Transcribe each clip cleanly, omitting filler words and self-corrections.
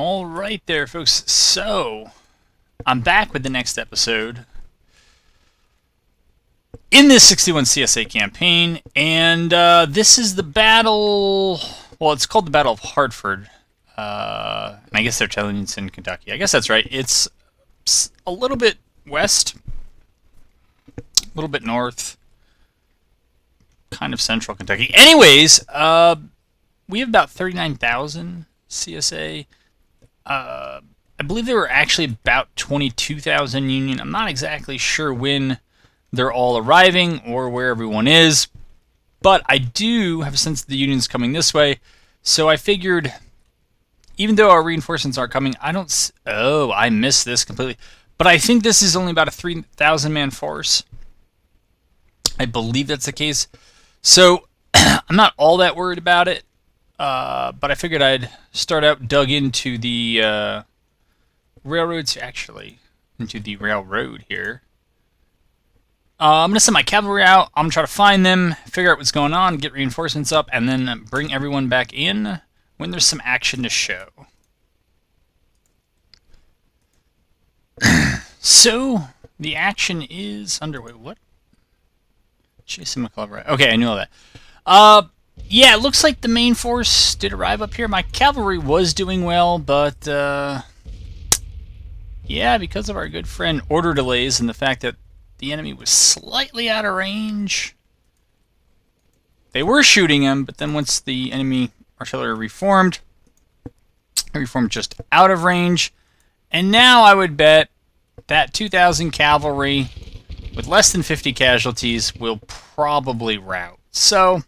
All right there, folks. So, I'm back with the next episode in this 61 CSA campaign, and this is the battle. Well, it's called the Battle of Hartford. And I guess they're telling you it's in Kentucky. I guess that's right. It's a little bit west, a little bit north, kind of central Kentucky. Anyways, we have about 39,000 CSA. I believe they were actually about 22,000 Union. I'm not exactly sure when they're all arriving or where everyone is, but I do have a sense that the Union's coming this way. So I figured, even though our reinforcements aren't coming, I missed this completely. But I think this is only about a 3,000 man force. I believe that's the case. So I'm not all that worried about it. But I figured I'd start out dug into the railroads, actually, into the railroad here. I'm going to send my cavalry out. I'm going to try to find them, figure out what's going on, get reinforcements up, and then bring everyone back in when there's some action to show. So, the action is underway. What? Chasing McClover. Okay, I knew all that. Yeah, it looks like the main force did arrive up here. My cavalry was doing well, but yeah, because of our good friend order delays and the fact that the enemy was slightly out of range, they were shooting him, but then once the enemy artillery reformed, it reformed just out of range. And now I would bet that 2,000 cavalry with less than 50 casualties will probably rout. So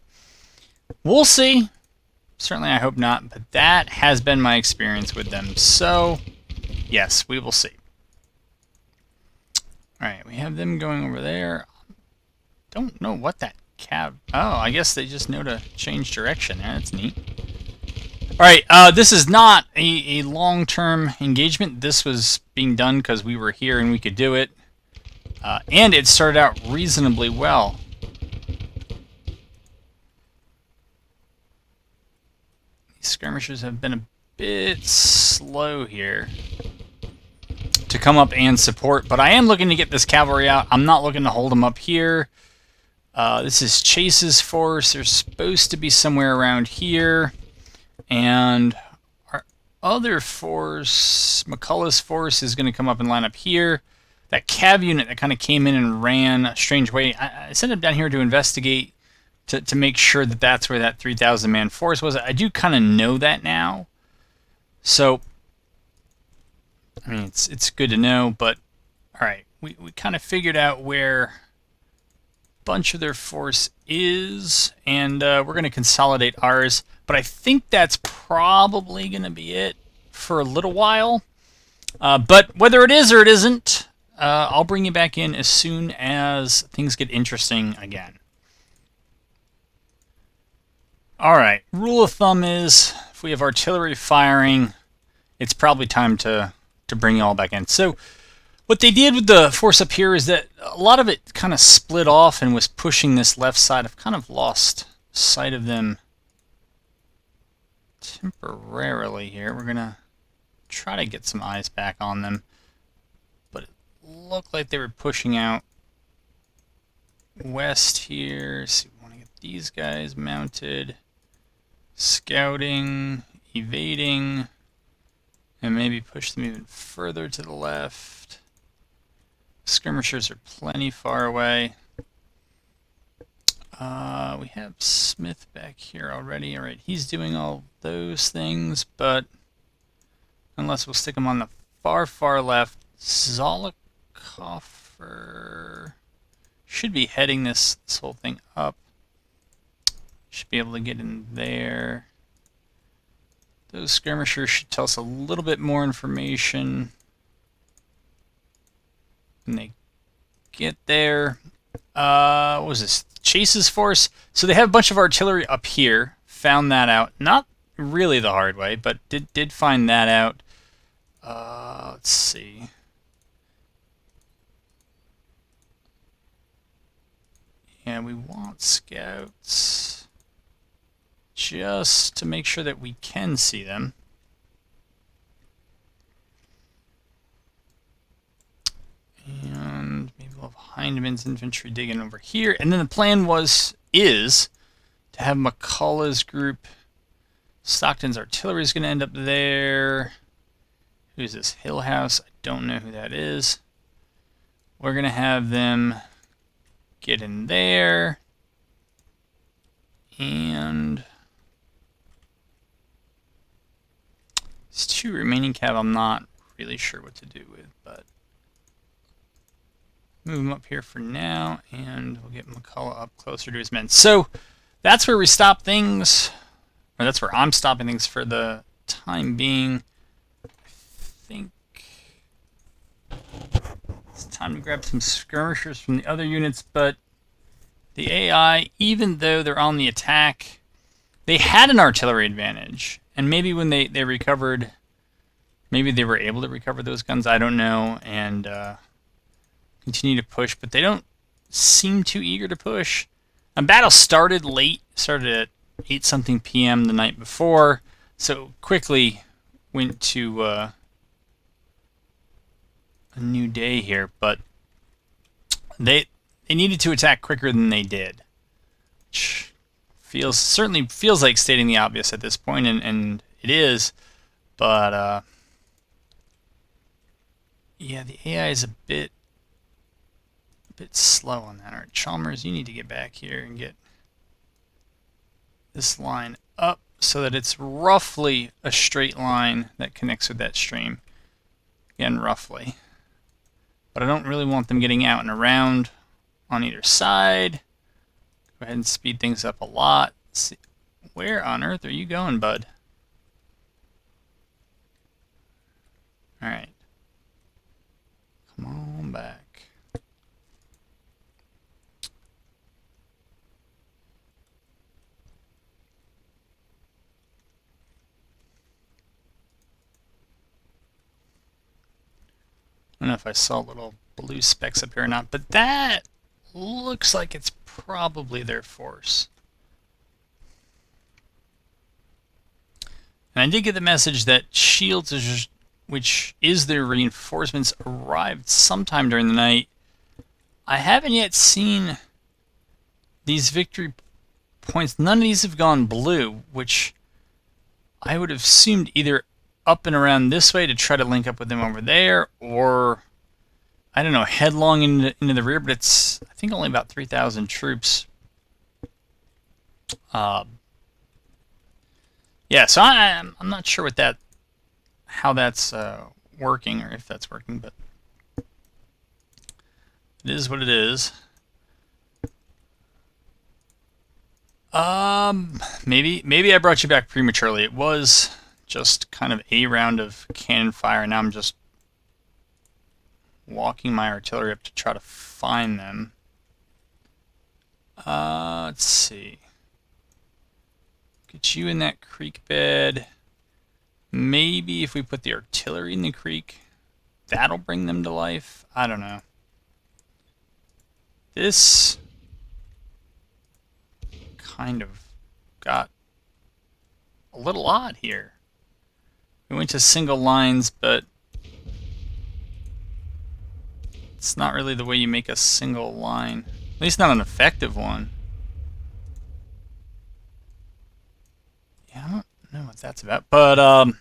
we'll see. Certainly I hope not, but that has been my experience with them. So, yes, we will see. Alright, we have them going over there. Don't know what that cab... Oh, I guess they just know to change direction. That's neat. Alright, this is not a long-term engagement. This was being done because we were here and we could do it. And it started out reasonably well. Skirmishers have been a bit slow here to come up and support, but I am looking to get this cavalry out. I'm not looking to hold them up here. This is Chase's force. They're supposed to be somewhere around here, and our other force, McCullough's force, is going to come up and line up here. That cav unit that kind of came in and ran a strange way, I sent them down here to investigate to make sure that that's where that 3,000 man force was. I do kind of know that now. So, I mean, it's good to know, but alright, we kind of figured out where a bunch of their force is, and we're going to consolidate ours. But I think that's probably going to be it for a little while. But whether it is or it isn't, I'll bring you back in as soon as things get interesting again. Alright, rule of thumb is, if we have artillery firing, it's probably time to bring you all back in. So, what they did with the force up here is that a lot of it kind of split off and was pushing this left side. I've kind of lost sight of them temporarily here. We're going to try to get some eyes back on them. But it looked like they were pushing out west here. So we want to get these guys mounted. Scouting, evading, and maybe push them even further to the left. Skirmishers are plenty far away. We have Smith back here already. Alright, he's doing all those things, but unless we'll stick him on the far left, Zollicoffer should be heading this whole thing up. Should be able to get in there. Those skirmishers should tell us a little bit more information when they get there. What was this? Chase's force. So they have a bunch of artillery up here. Found that out. Not really the hard way, but did find that out. Let's see. Yeah, we want scouts just to make sure that we can see them. Hindman's infantry digging over here. And then the plan is to have McCullough's group. Stockton's artillery is going to end up there. Who's this? Hillhouse. I don't know who that is. We're going to have them get in there. And these two remaining cav I'm not really sure what to do with, but move him up here for now, and we'll get McCullough up closer to his men. So that's where we stop things, or that's where I'm stopping things for the time being. I think it's time to grab some skirmishers from the other units, but the AI, even though they're on the attack, they had an artillery advantage, and maybe when they recovered, maybe they were able to recover those guns, I don't know, and continue to push, but they don't seem too eager to push. And battle started late, started at 8-something p.m. the night before, so quickly went to a new day here, but they needed to attack quicker than they did, which certainly feels like stating the obvious at this point, and it is, but yeah, the AI is a bit slow on that. All right, Chalmers, you need to get back here and get this line up so that it's roughly a straight line that connects with that stream. Again, roughly. But I don't really want them getting out and around on either side. Go ahead and speed things up a lot. Let's see. Where on earth are you going, bud? Alright. Come on back. I don't know if I saw little blue specks up here or not, but that looks like it's probably their force. And I did get the message that Shields, which is their reinforcements, arrived sometime during the night. I haven't yet seen these victory points. None of these have gone blue, which I would have assumed either up and around this way to try to link up with them over there, or I don't know, headlong into the rear, but it's, I think, only about 3,000 troops. Yeah, so I'm not sure what how that's working, or if that's working, but it is what it is. Maybe I brought you back prematurely. It was just kind of a round of cannon fire, and now I'm just walking my artillery up to try to find them. Let's see. Get you in that creek bed. Maybe if we put the artillery in the creek, that'll bring them to life. I don't know. This kind of got a little odd here. We went to single lines, but it's not really the way you make a single line. At least not an effective one. Yeah, I don't know what that's about, but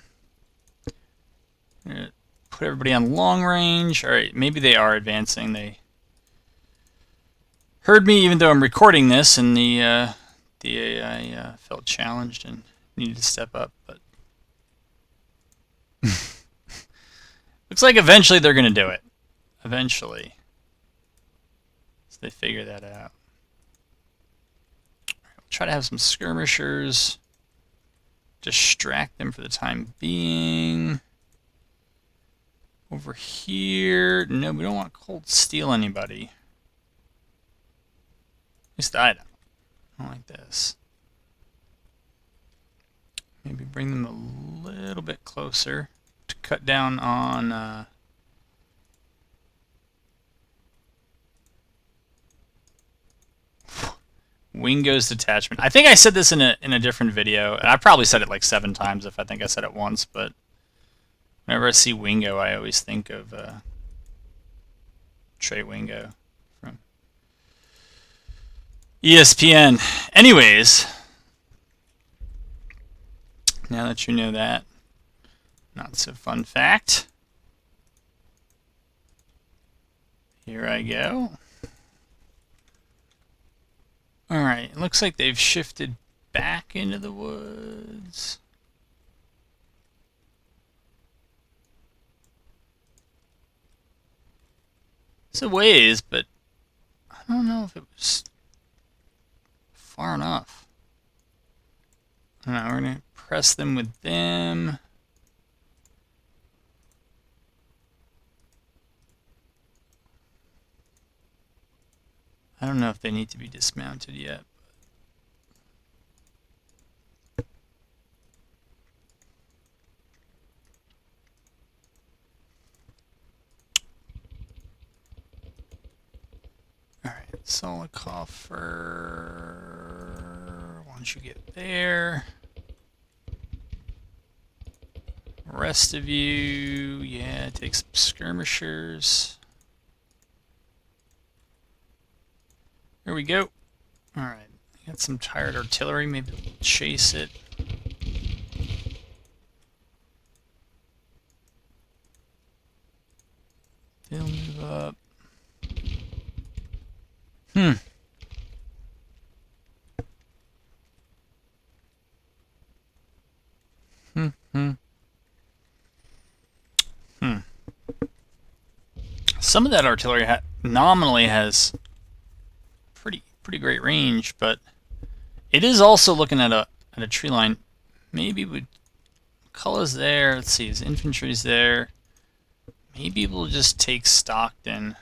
put everybody on long range. All right, maybe they are advancing. They heard me, even though I'm recording this, and the AI felt challenged and needed to step up. But looks like eventually they're going to do it. Eventually, so they figure that out. All right, we'll try to have some skirmishers. Distract them for the time being. Over here, no, we don't want to cold steel anybody. At least I don't. I don't like this. Maybe bring them a little bit closer to cut down on Wingo's detachment. I think I said this in a different video, and I probably said it like 7 times if I think I said it once, but whenever I see Wingo, I always think of Trey Wingo ESPN. Anyways, now that you know that, not so fun fact. Here I go. Alright, it looks like they've shifted back into the woods. It's a ways, but I don't know if it was far enough. Alright, we're going to press them with them. I don't know if they need to be dismounted yet. Alright, Solikoffer. Once you get there. Rest of you, yeah, take some skirmishers. Here we go. Alright, got some tired artillery, maybe we'll chase it. They'll move up. Some of that artillery nominally has pretty great range, but it is also looking at a tree line. Maybe with colors there. Let's see, his infantry's there. Maybe we'll just take Stockton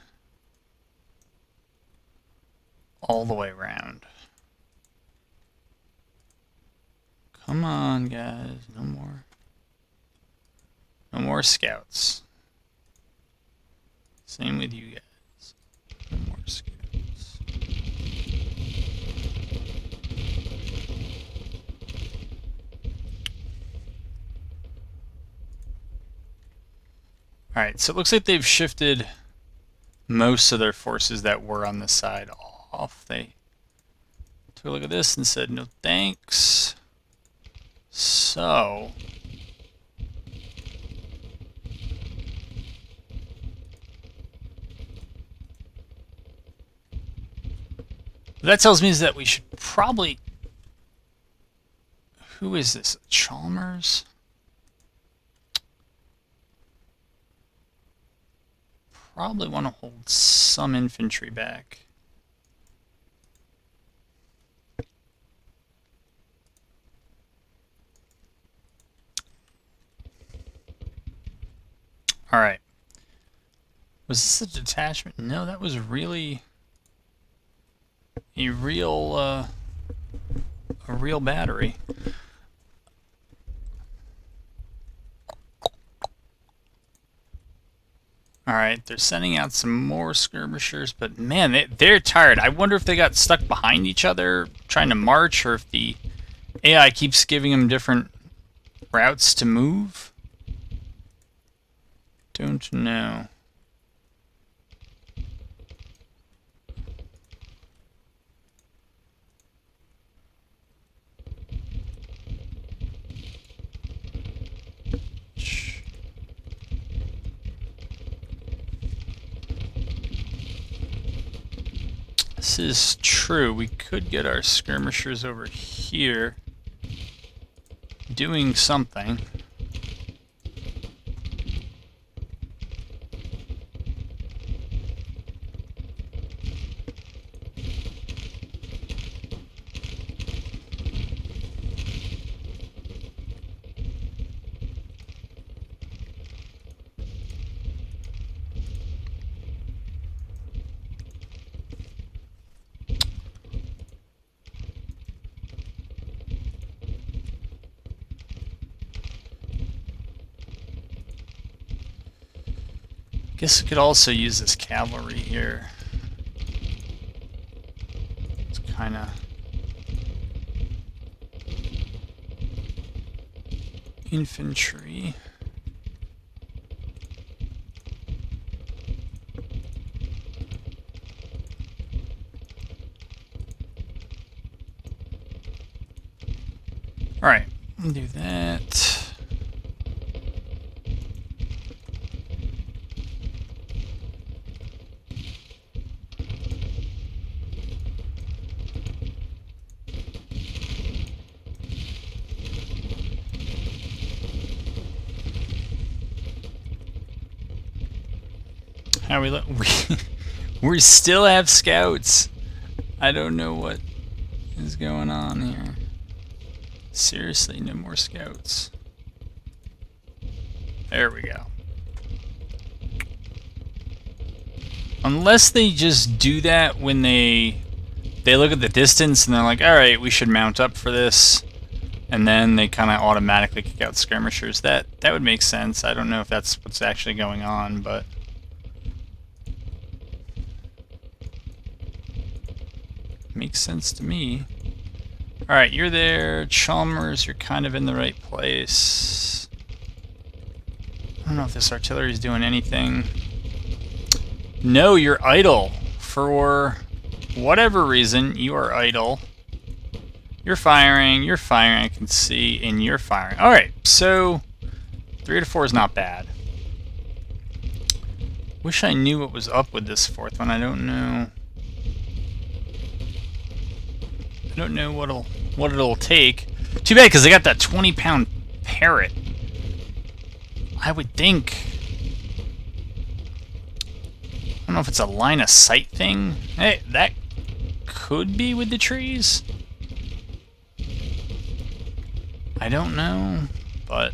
all the way around. Come on, guys, no more scouts. Same with you guys. No more scouts. Alright, so it looks like they've shifted most of their forces that were on the side off. They took a look at this and said, no thanks. So what that tells me is that we should probably... Who is this? Chalmers? Probably want to hold some infantry back. Alright. Was this a detachment? No, that was really a real battery. Alright, they're sending out some more skirmishers, but man, they're tired. I wonder if they got stuck behind each other trying to march, or if the AI keeps giving them different routes to move. Don't know. This is true. We could get our skirmishers over here doing something. Guess we could also use this cavalry here. It's kind of infantry. Do that. How we look? We still have scouts. I don't know what is going on here. Seriously, no more scouts. There we go. Unless they just do that when they look at the distance and they're like, all right, we should mount up for this, and then they kind of automatically kick out skirmishers. That would make sense. I don't know if that's what's actually going on, but makes sense to me. Alright, you're there. Chalmers, you're kind of in the right place. I don't know if this artillery is doing anything. No, you're idle. For whatever reason, you are idle. You're firing, I can see, and you're firing. Alright, so 3 to 4 is not bad. Wish I knew what was up with this fourth one. I don't know. I don't know what it'll take. Too bad, because they got that 20-pound parrot. I would think. I don't know if it's a line of sight thing. Hey, that could be with the trees. I don't know, but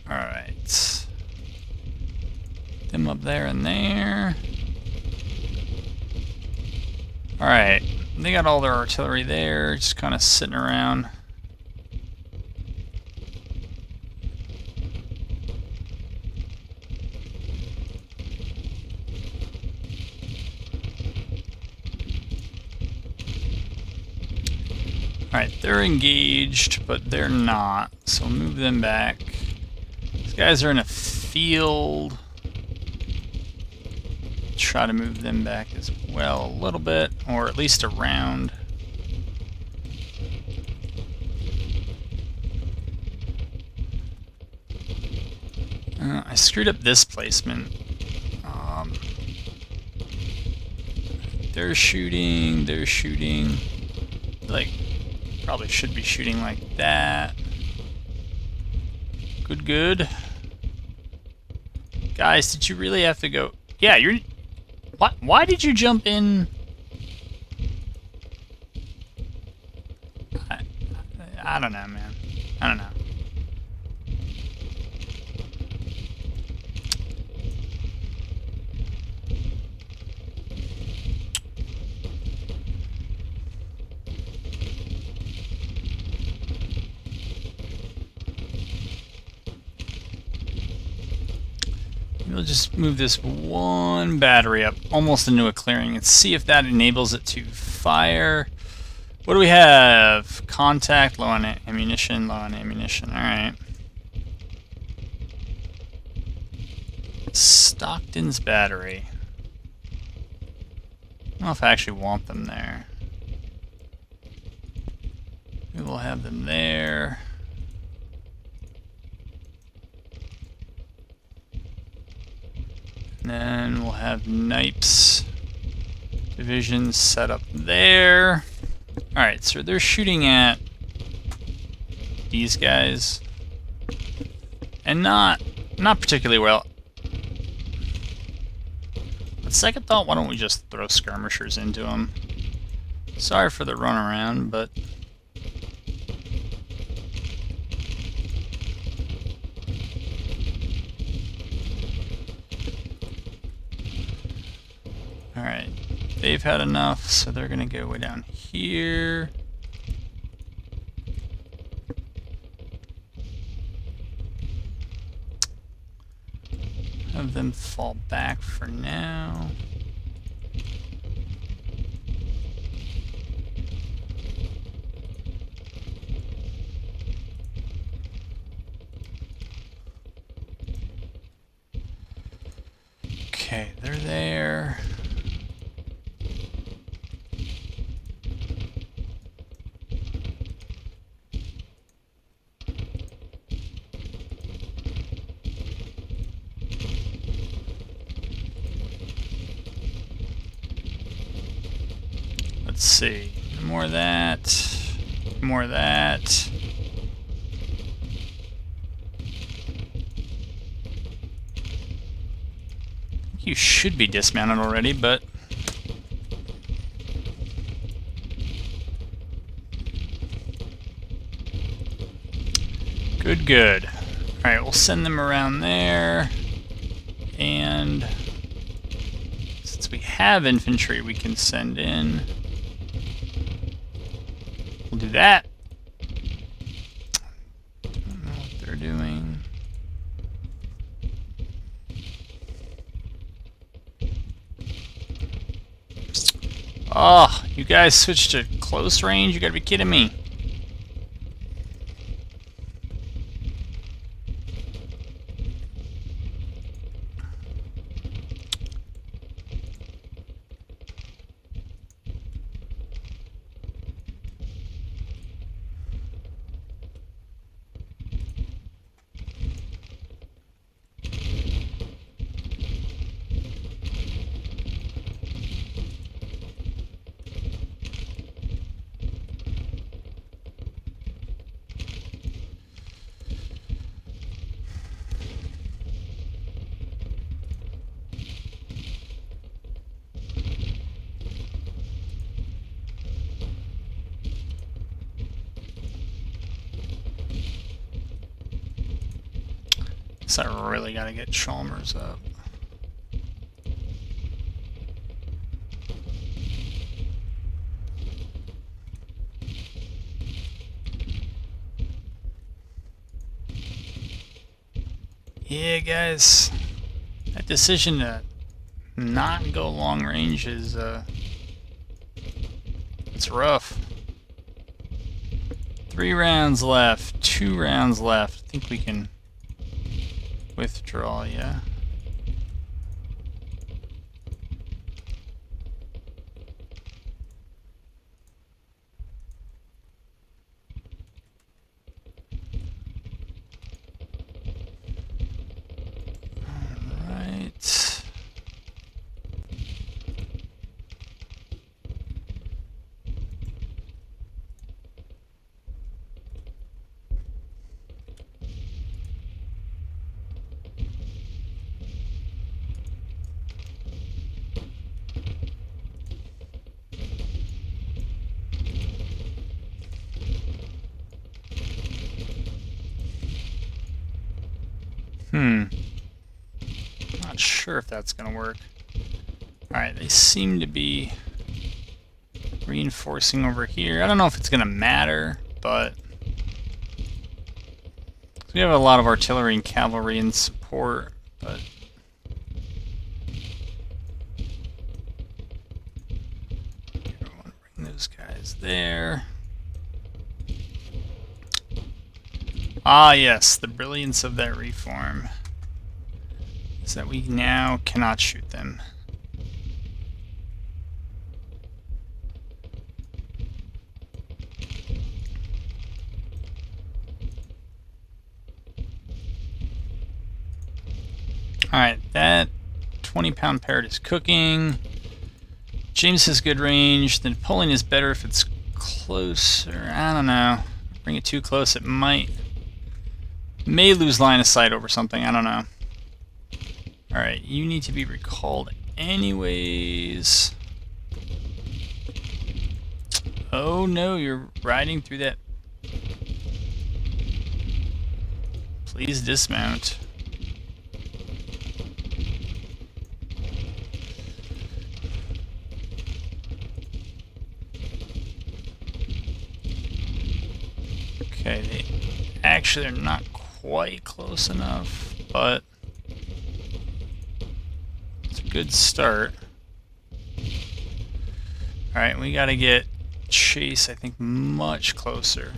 all right. Them up there and there. Alright, they got all their artillery there, just kind of sitting around. Alright, they're engaged, but they're not, so we'll move them back. These guys are in a field. Try to move them back as well a little bit, or at least around. I screwed up this placement. They're shooting, like, probably should be shooting like that. Good. Guys, did you really have to go? Yeah, you're... Why did you jump in? I don't know, man. I don't know. We'll just move this one battery up almost into a clearing and see if that enables it to fire. What do we have? Contact, low on ammunition, Alright. Stockton's battery. I don't know if I actually want them there. We will have them there. And then we'll have Knipes division set up there. Alright, so they're shooting at these guys. And not particularly well. But second thought, why don't we just throw skirmishers into them? Sorry for the runaround, but... Alright, they've had enough, so they're going to go way down here. Have them fall back for now. Okay, they're there. see. More of that. More of that. You should be dismounted already, but good, good. Alright, we'll send them around there. And since we have infantry we can send in, we'll do that. Don't know what they're doing. Oh, you guys switched to close range? You gotta be kidding me. So I really gotta get Chalmers up. Yeah, guys, that decision to not go long range is it's rough. 3 rounds left, 2 rounds left. I think we can withdraw, yeah. Not sure if that's gonna work. Alright, they seem to be reinforcing over here. I don't know if it's gonna matter, but we have a lot of artillery and cavalry in support, but I want to bring those guys there. Ah, yes, the brilliance of that reform is that we now cannot shoot them. Alright, that 20-pound parrot is cooking. James has good range. The Napoleon is better if it's closer. I don't know. Bring it too close, it may lose line of sight over something. I don't know. Alright, you need to be recalled anyways. Oh no, you're riding through that. Please dismount. Okay, they actually are not quite close enough, but it's a good start. Alright, we gotta get Chase, I think, much closer.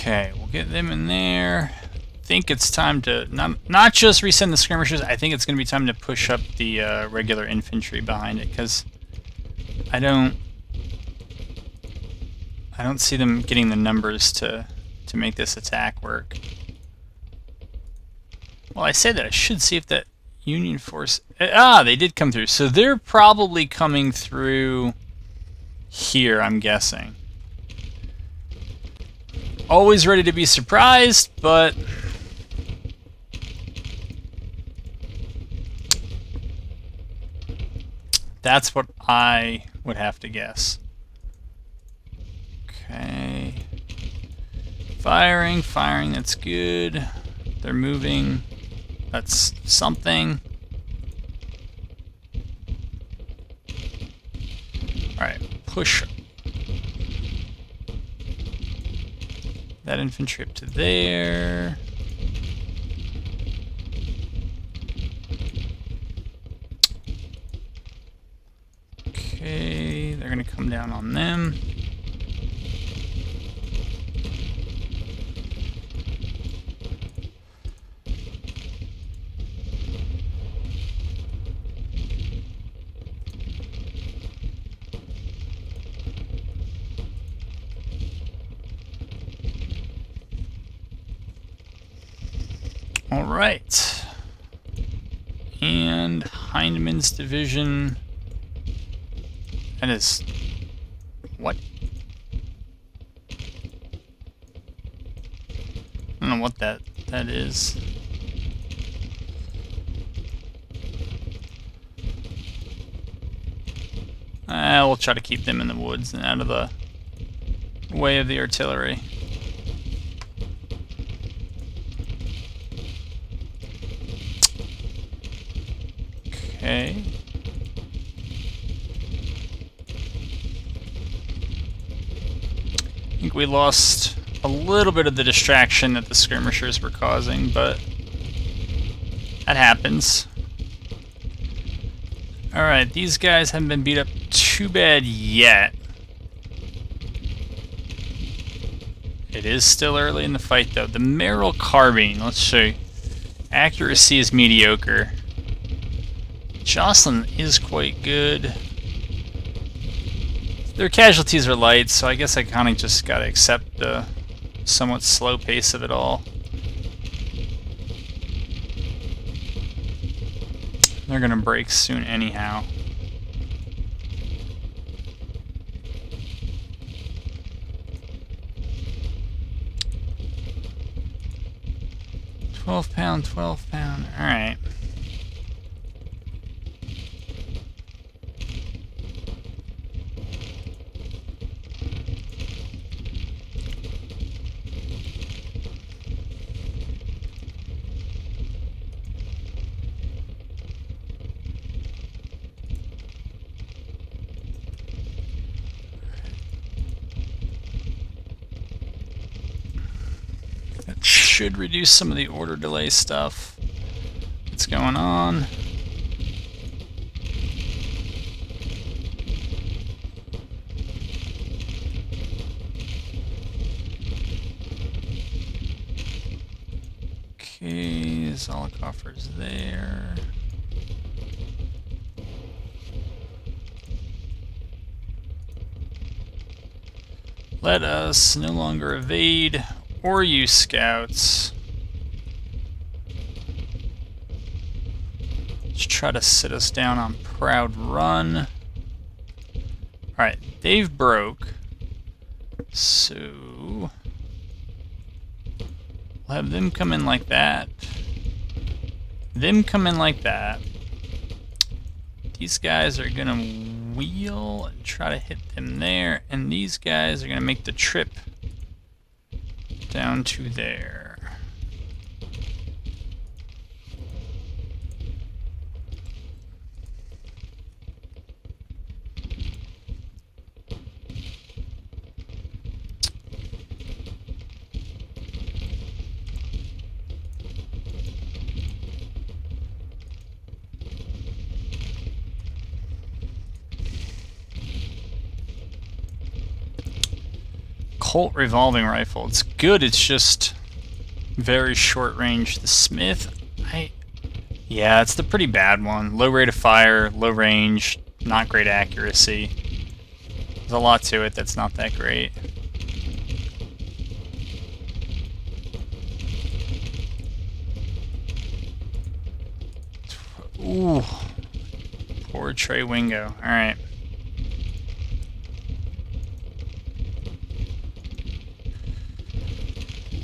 Okay, we'll get them in there. I think it's time to not just resend the skirmishers. I think it's going to be time to push up the regular infantry behind it, because I don't see them getting the numbers to make this attack work. Well, I say that. I should see if that Union force... they did come through. So they're probably coming through here, I'm guessing. Always ready to be surprised, but... that's what I would have to guess. Okay. Firing, that's good. They're moving. That's something. Alright, push that infantry up to there. Okay, they're gonna come down on them. All right, and Hindman's division. That is what? I don't know what that is. We'll try to keep them in the woods and out of the way of the artillery. Okay. I think we lost a little bit of the distraction that the skirmishers were causing, but that happens. Alright, these guys haven't been beat up too bad yet. It is still early in the fight, though. The Merrill Carbine, let's see. Accuracy is mediocre. Jocelyn is quite good. Their casualties are light, so I guess I kind of just gotta accept the somewhat slow pace of it all. They're gonna break soon anyhow. £12, £12. Alright. Should reduce some of the order delay stuff that's going on. Okay, Zolokoffer's there. Let us no longer evade or use scouts. Let's try to sit us down on Proud Run. Alright, they've broke. So we'll have them come in like that. Them come in like that. These guys are gonna wheel and try to hit them there, and these guys are gonna make the trip down to there. Colt revolving rifle. It's good, it's just Very short range. The Smith, yeah, it's the pretty bad one. Low rate of fire, low range, not great accuracy. There's a lot to it that's not that great. Ooh. Poor Trey Wingo. Alright.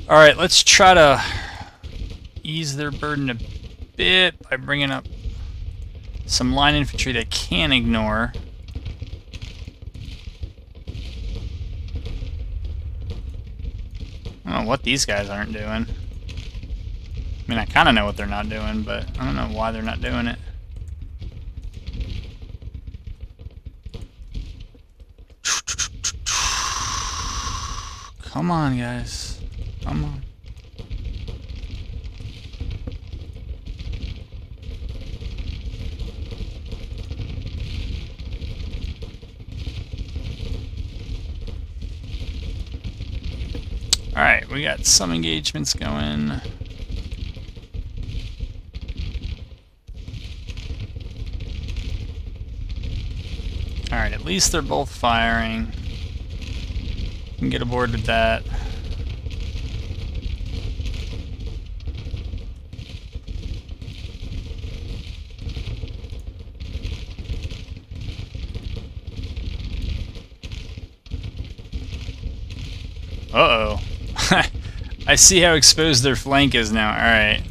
Alright, let's try to ease their burden a bit by bringing up some line infantry they can ignore. I don't know what these guys aren't doing. I mean, I kind of know what they're not doing, but I don't know why they're not doing it. Come on, guys. Come on. Alright, we got some engagements going. Alright, at least they're both firing. We can get aboard with that. Uh-oh. I see how exposed their flank is now. Alright.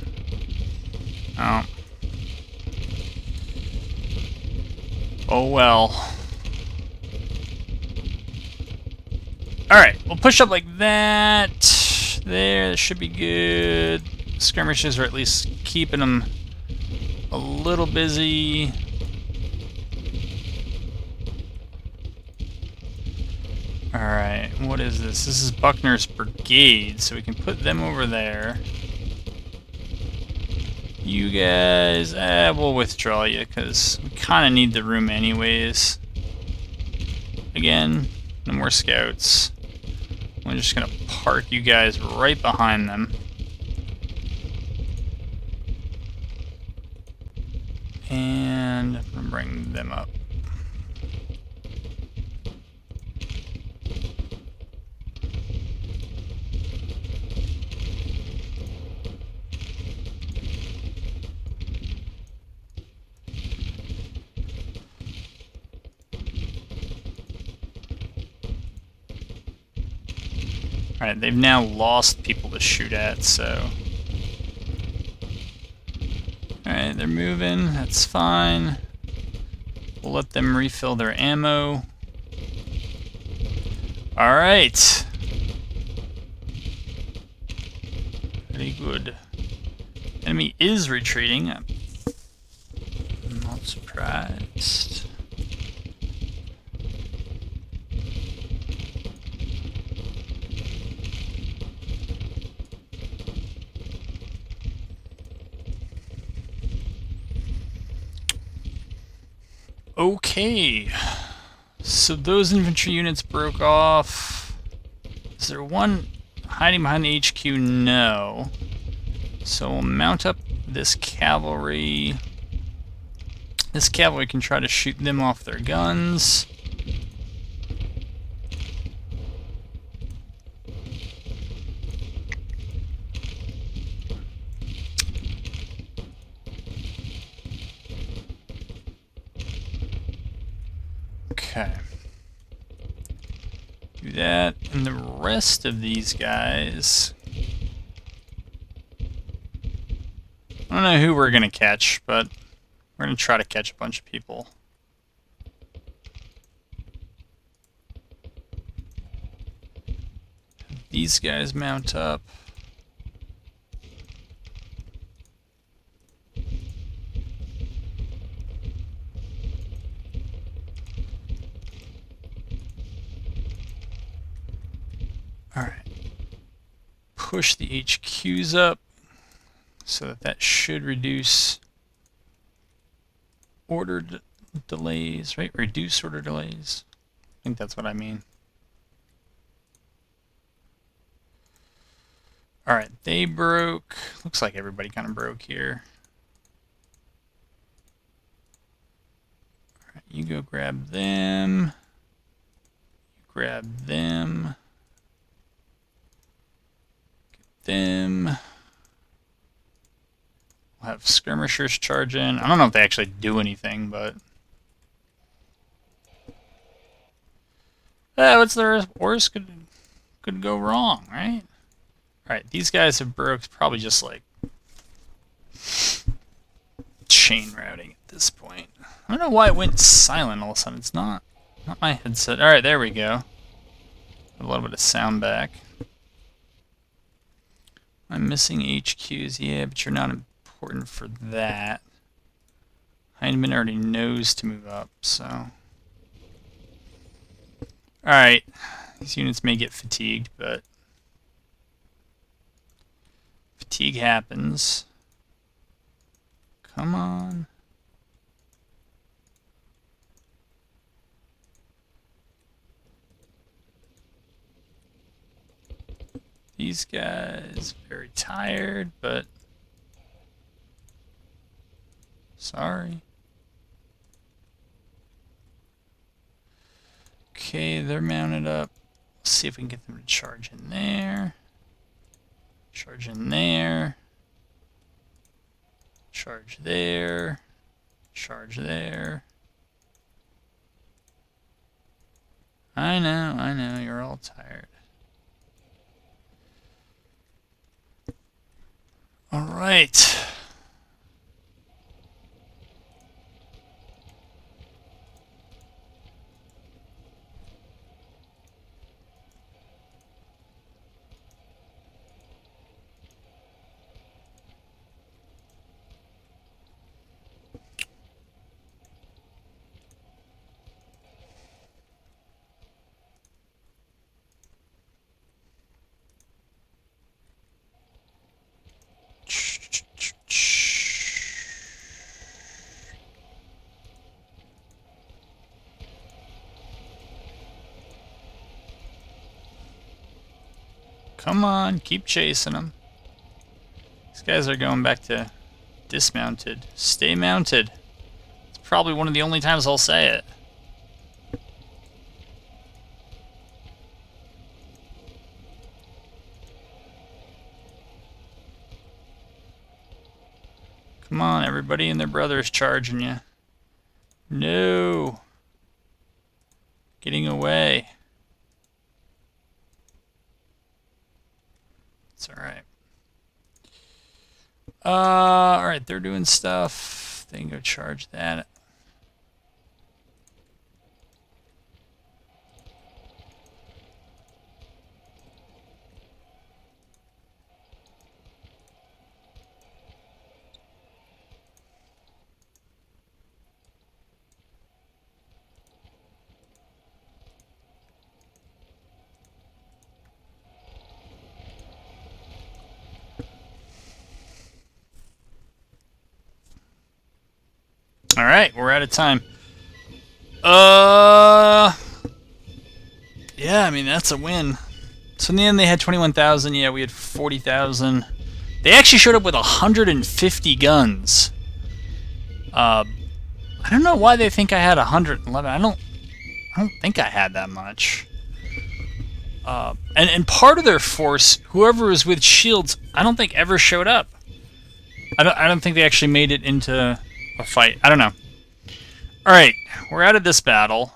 Oh. Oh well. Alright, we'll push up like that. There, that should be good. Skirmishes are at least keeping them a little busy. Alright, what is this? This is Buckner's Brigade, so we can put them over there. You guys, we'll withdraw you, because we kind of need the room anyways. Again, no more scouts. I'm just going to park you guys right behind them. And I'm going to bring them up. Alright, they've now lost people to shoot at, so... Alright, they're moving, that's fine. We'll let them refill their ammo. Alright! Very good. Enemy is retreating. I'm not surprised. Okay, so those infantry units broke off. Is there one hiding behind the HQ? No. So we'll mount up this cavalry. This cavalry can try to shoot them off their guns. Okay. Do that, and the rest of these guys... I don't know who we're going to catch, but we're going to try to catch a bunch of people. These guys mount up. Alright. Push the HQs up so that should reduce order delays, right? Reduce order delays. I think that's what I mean. Alright, they broke. Looks like everybody kind of broke here. Alright, you go grab them. You grab them. Get them. We'll have skirmishers charge in. I don't know if they actually do anything, but... what's the worst could go wrong, right? Alright, these guys have broke, probably just like chain routing at this point. I don't know why it went silent all of a sudden. It's not my headset. Alright, there we go. A little bit of sound back. I'm missing HQs, yeah, but you're not important for that. Heinemann already knows to move up, so... Alright, these units may get fatigued, but... fatigue happens. Come on. These guys very tired, but sorry. Okay, they're mounted up. Let's see if we can get them to charge in there. Charge in there. Charge there. Charge there. I know, you're all tired. All right. Come on, keep chasing them. These guys are going back to dismounted. Stay mounted. It's probably one of the only times I'll say it. Come on, everybody and their brother is charging you. No. Getting away. It's alright. Alright, they're doing stuff. They can go charge that. Alright, we're out of time. Yeah, I mean, that's a win. So in the end, they had 21,000. Yeah, we had 40,000. They actually showed up with 150 guns. I don't know why they think I had 111. I don't think I had that much. And part of their force, whoever was with shields, I don't think ever showed up. I don't think they actually made it into a fight. I don't know. Alright, we're out of this battle.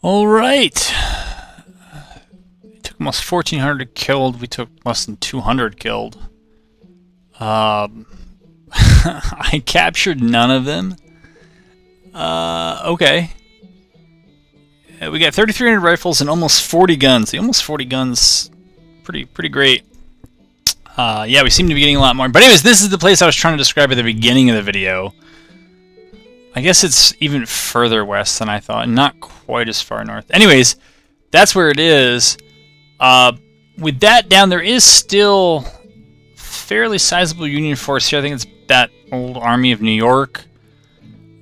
All right. We took almost 1,400 killed. We took less than 200 killed. I captured none of them. Okay. We got 3,300 rifles and almost 40 guns. The almost 40 guns, pretty great. Yeah, we seem to be getting a lot more. But anyways, this is the place I was trying to describe at the beginning of the video. I guess it's even further west than I thought, and not quite as far north. Anyways, that's where it is. With that down, there is still fairly sizable Union force here. I think it's that old Army of New York.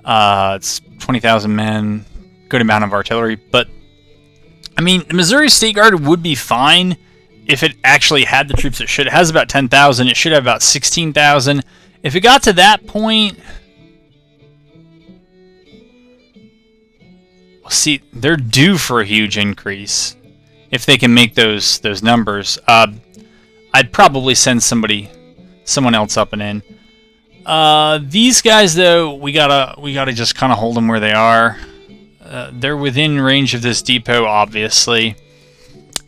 It's 20,000 men, good amount of artillery. But, I mean, the Missouri State Guard would be fine if it actually had the troops it should. It has about 10,000. It should have about 16,000. If it got to that point... See, they're due for a huge increase if they can make those numbers. I'd probably send someone else up and in. These guys, though, we gotta just kind of hold them where they are. They're within range of this depot, obviously,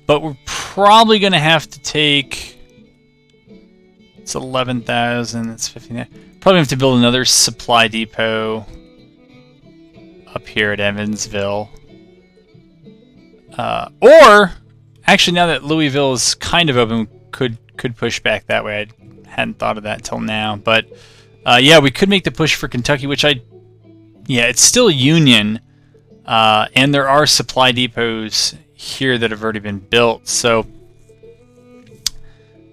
but we're probably gonna have to take. It's 11,000. It's 15. Probably have to build another supply depot up here at Evansville. Or, actually, now that Louisville is kind of open, could push back that way. I hadn't thought of that until now. But, yeah, we could make the push for Kentucky, which yeah, it's still Union. And there are supply depots here that have already been built. So,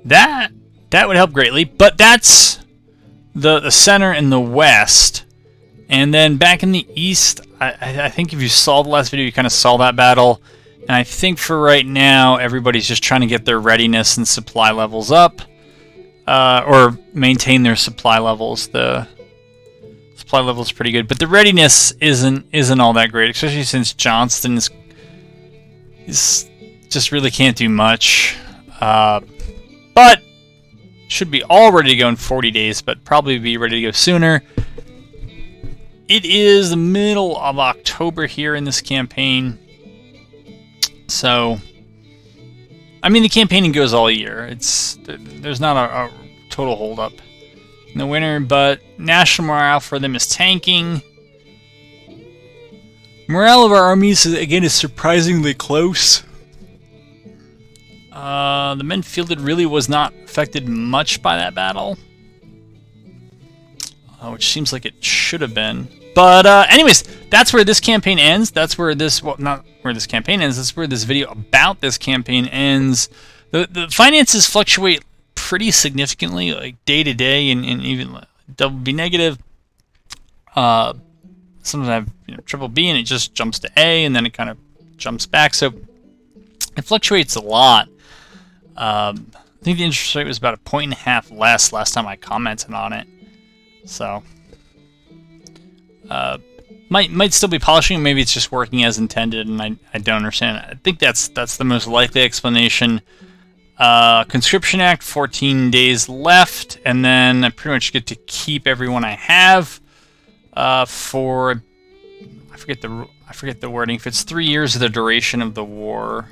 that would help greatly. But that's the center and the west. And then back in the east, I think if you saw the last video, you kind of saw that battle. And I think for right now, everybody's just trying to get their readiness and supply levels up. Or maintain their supply levels. The supply level is pretty good. But the readiness isn't all that great. Especially since Johnston is just really can't do much. But should be all ready to go in 40 days. But probably be ready to go sooner. It is the middle of October here in this campaign. So, I mean, the campaigning goes all year. There's not a total holdup in the winter, but national morale for them is tanking. Morale of our armies, again, is surprisingly close. The men fielded really was not affected much by that battle. Which seems like it should have been. But anyways, that's where this campaign ends. That's where this, well, not where this campaign ends. That's where this video about this campaign ends. The finances fluctuate pretty significantly, like day to day, and even double B negative. Sometimes I have triple B, and it just jumps to A, and then it kind of jumps back. So it fluctuates a lot. I think the interest rate was about 1.5 less last time I commented on it. So, might still be polishing. Maybe it's just working as intended, and I don't understand. I think that's the most likely explanation. Conscription Act, 14 days left, and then I pretty much get to keep everyone I have for I forget the wording. If it's 3 years of the duration of the war.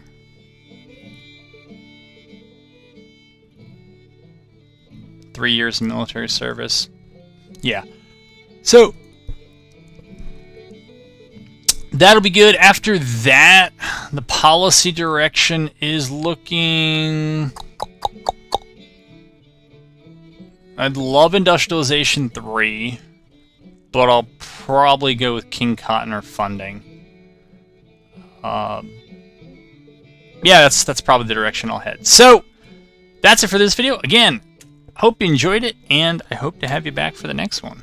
Three years of military service. Yeah. So, that'll be good. After that, the policy direction is looking... I'd love Industrialization 3, but I'll probably go with King Cotton funding. Yeah, that's probably the direction I'll head. So, that's it for this video. Again, hope you enjoyed it, and I hope to have you back for the next one.